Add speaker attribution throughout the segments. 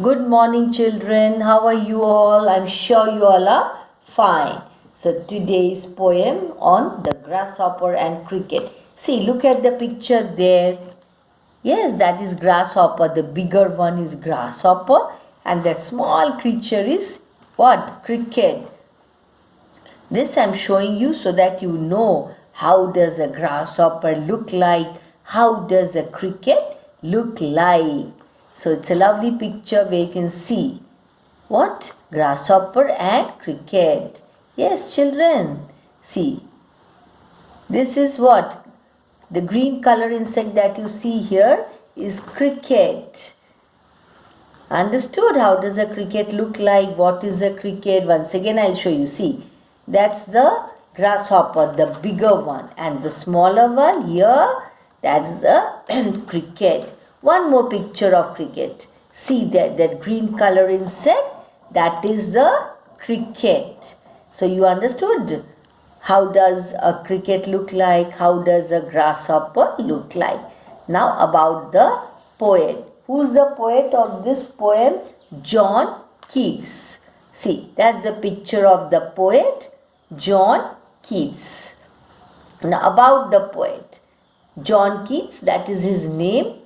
Speaker 1: Good morning, children. How are you all? I'm sure you all are fine. So, today's poem on the grasshopper and cricket. See, look at the picture there. Yes, that is grasshopper. The bigger one is grasshopper, and the small creature is what? Cricket. This I'm showing you so that you know how does a grasshopper look like, how does a cricket look like. So it's a lovely picture where you can see what? Grasshopper and cricket. Yes, children. See, this is what? The green color insect that you see here is cricket. Understood? How does a cricket look like? What is a cricket? Once again, I'll show you. See, that's the grasshopper, the bigger one, and the smaller one here, that's the cricket. One more picture of cricket. See that green color insect, that is the cricket. So you understood? How does a cricket look like? How does a grasshopper look like? Now about the poet. Who's the poet of this poem? John Keats. See, that's the picture of the poet, John Keats. Now about the poet. John Keats, that is his name.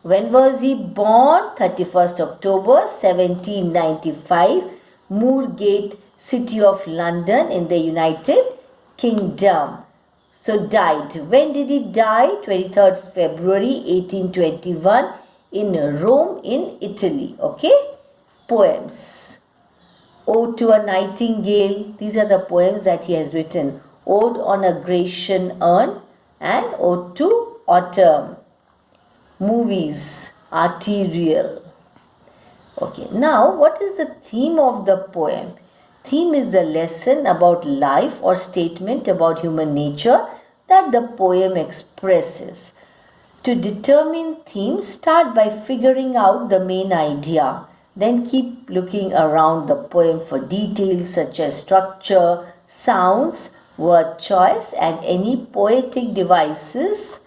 Speaker 1: When was he born? 31st October 1795, Moorgate, City of London in the United Kingdom. So died. When did he die? 23rd February 1821 in Rome in Italy. Okay? Poems. Ode to a Nightingale. These are the poems that he has written. Ode on a Grecian Urn and Ode to Autumn. Movies. Arterial. Okay. Now, what is the theme of the poem? Theme is the lesson about life or statement about human nature that the poem expresses. To determine theme, start by figuring out the main idea. Then keep looking around the poem for details such as structure, sounds, word choice, and any poetic devices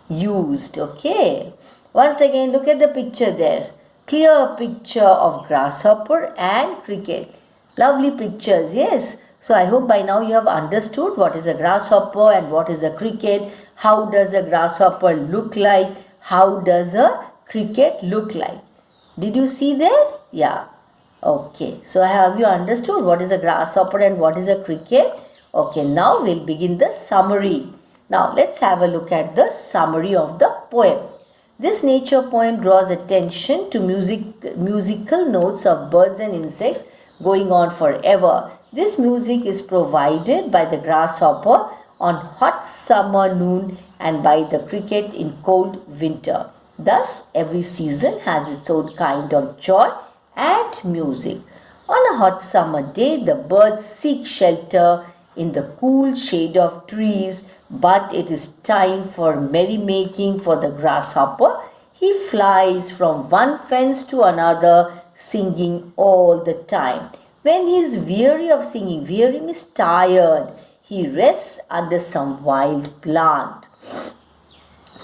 Speaker 1: used. Okay. Once again, look at the picture there. Clear picture of grasshopper and cricket. Lovely pictures, yes. So I hope by now you have understood what is a grasshopper and what is a cricket. How does a grasshopper look like? How does a cricket look like? Did you see there? Yeah. Okay. So have you understood what is a grasshopper and what is a cricket? Okay. Now we'll begin the summary. Now let's have a look at the summary of the poem. This nature poem draws attention to musical notes of birds and insects going on forever. This music is provided by the grasshopper on hot summer noon and by the cricket in cold winter. Thus, every season has its own kind of joy and music. On a hot summer day, the birds seek shelter in the cool shade of trees, but it is time for merrymaking for the grasshopper. He flies from one fence to another, singing all the time. When he is weary of singing, weary means tired, he rests under some wild plant.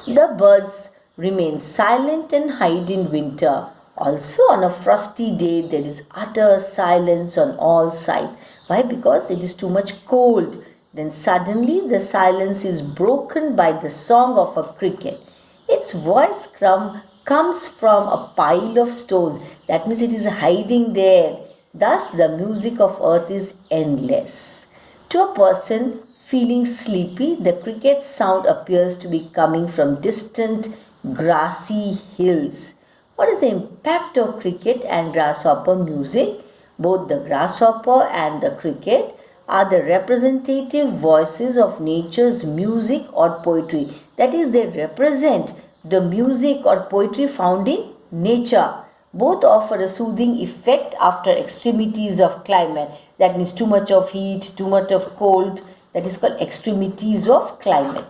Speaker 1: The birds remain silent and hide in winter. Also, on a frosty day, there is utter silence on all sides. Why? Because it is too much cold. Then suddenly the silence is broken by the song of a cricket. Its voice comes from a pile of stones. That means it is hiding there. Thus, the music of earth is endless. To a person feeling sleepy, the cricket sound appears to be coming from distant grassy hills. What is the impact of cricket and grasshopper music? Both the grasshopper and the cricket are the representative voices of nature's music or poetry. That is, they represent the music or poetry found in nature. Both offer a soothing effect after extremities of climate. That means too much of heat, too much of cold. That is called extremities of climate.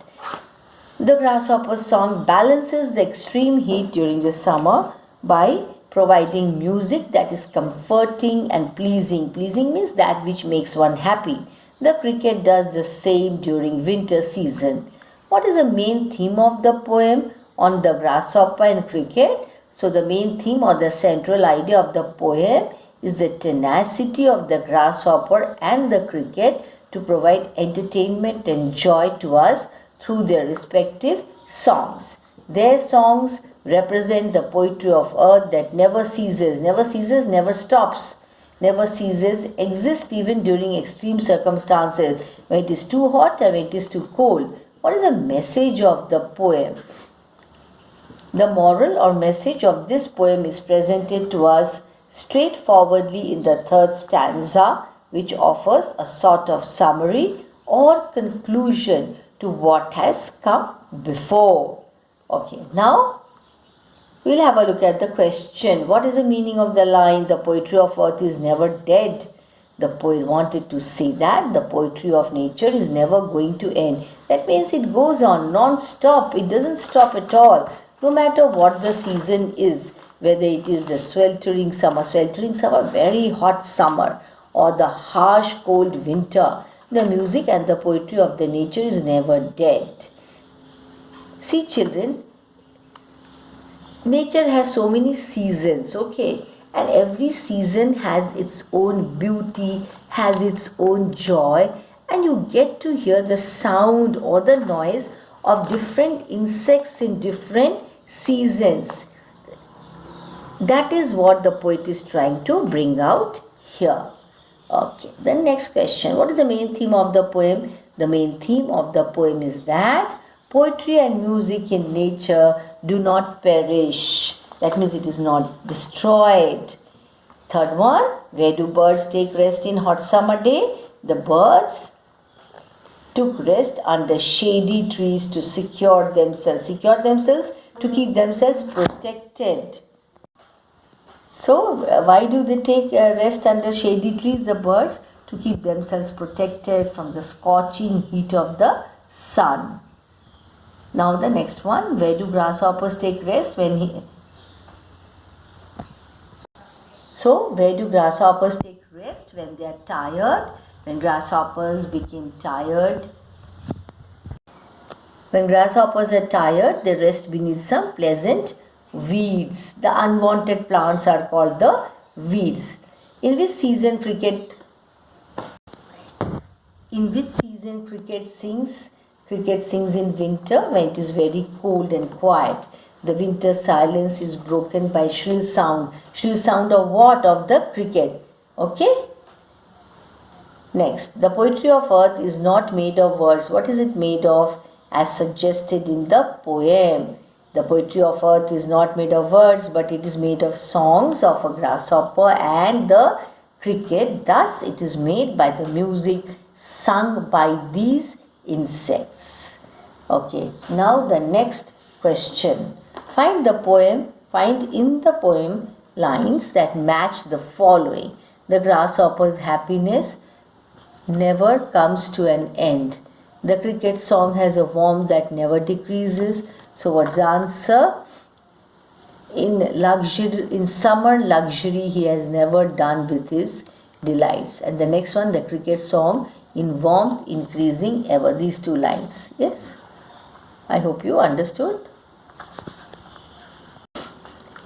Speaker 1: The grasshopper song balances the extreme heat during the summer by providing music that is comforting and pleasing. Pleasing means that which makes one happy. The cricket does the same during winter season. What is the main theme of the poem on the grasshopper and cricket? So the main theme or the central idea of the poem is the tenacity of the grasshopper and the cricket to provide entertainment and joy to us through their respective songs. Their songs represent the poetry of earth that never ceases, never stops, never ceases, exists even during extreme circumstances, when it is too hot and when it is too cold. What is the message of the poem? The moral or message of this poem is presented to us straightforwardly in the third stanza, which offers a sort of summary or conclusion to what has come before. Okay, now we'll have a look at the question. What is the meaning of the line, "The poetry of earth is never dead"? The poet wanted to say that the poetry of nature is never going to end. That means it goes on non-stop. It doesn't stop at all. No matter what the season is, whether it is the sweltering summer, very hot summer, or the harsh cold winter, the music and the poetry of the nature is never dead. See children, nature has so many seasons, okay? And every season has its own beauty, has its own joy, and you get to hear the sound or the noise of different insects in different seasons. That is what the poet is trying to bring out here. Okay, the next question. What is the main theme of the poem? The main theme of the poem is that poetry and music in nature do not perish. That means it is not destroyed. Third one, where do birds take rest in hot summer day? The birds took rest under shady trees to secure themselves to keep themselves protected. So, why do they take rest under shady trees, the birds? To keep themselves protected from the scorching heat of the sun. Now the next one, where do grasshoppers take rest where do grasshoppers take rest when they are tired? When grasshoppers became tired. When grasshoppers are tired, they rest beneath some pleasant weeds. The unwanted plants are called the weeds. In which season cricket sings? Cricket sings in winter when it is very cold and quiet. The winter silence is broken by shrill sound. Shrill sound of what? Of the cricket. Okay? Next, the poetry of earth is not made of words. What is it made of? As suggested in the poem. The poetry of earth is not made of words, but it is made of songs of a grasshopper and the cricket. Thus, it is made by the music sung by these insects. Okay, now the next question. Find in the poem lines that match the following. The grasshopper's happiness never comes to an end. The cricket song has a warmth that never decreases. So what's the answer? In summer luxury he has never done with his delights. And the next one, the cricket song, in warmth increasing ever. These two lines. Yes? I hope you understood.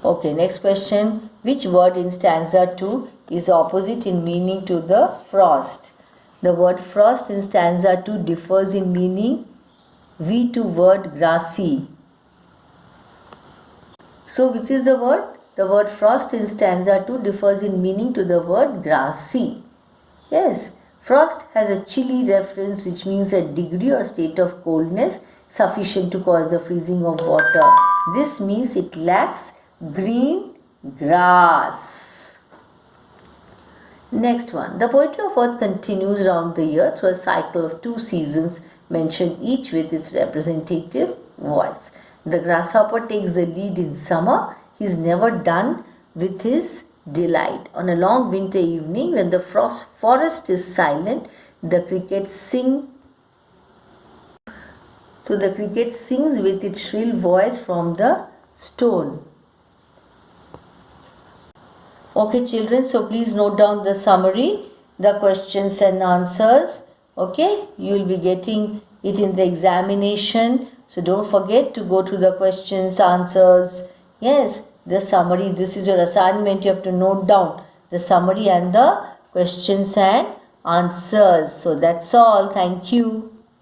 Speaker 1: Okay, next question. Which word in stanza 2 is opposite in meaning to the frost? The word frost in stanza 2 differs in meaning to word grassy. So which is the word? The word frost in stanza 2 differs in meaning to the word grassy. Yes, frost has a chilly reference, which means a degree or state of coldness sufficient to cause the freezing of water. This means it lacks green grass. Next one. The poetry of earth continues round the year through a cycle of 2 seasons mentioned each with its representative voice. The grasshopper takes the lead in summer. He is never done with his delight. On a long winter evening, when the forest is silent, the cricket sings. So the cricket sings with its shrill voice from the stone. Okay children, so please note down the summary, the questions and answers. Okay, you will be getting it in the examination. So don't forget to go to the questions, answers. Yes, the summary. This is your assignment. You have to note down the summary and the questions and answers. So that's all. Thank you.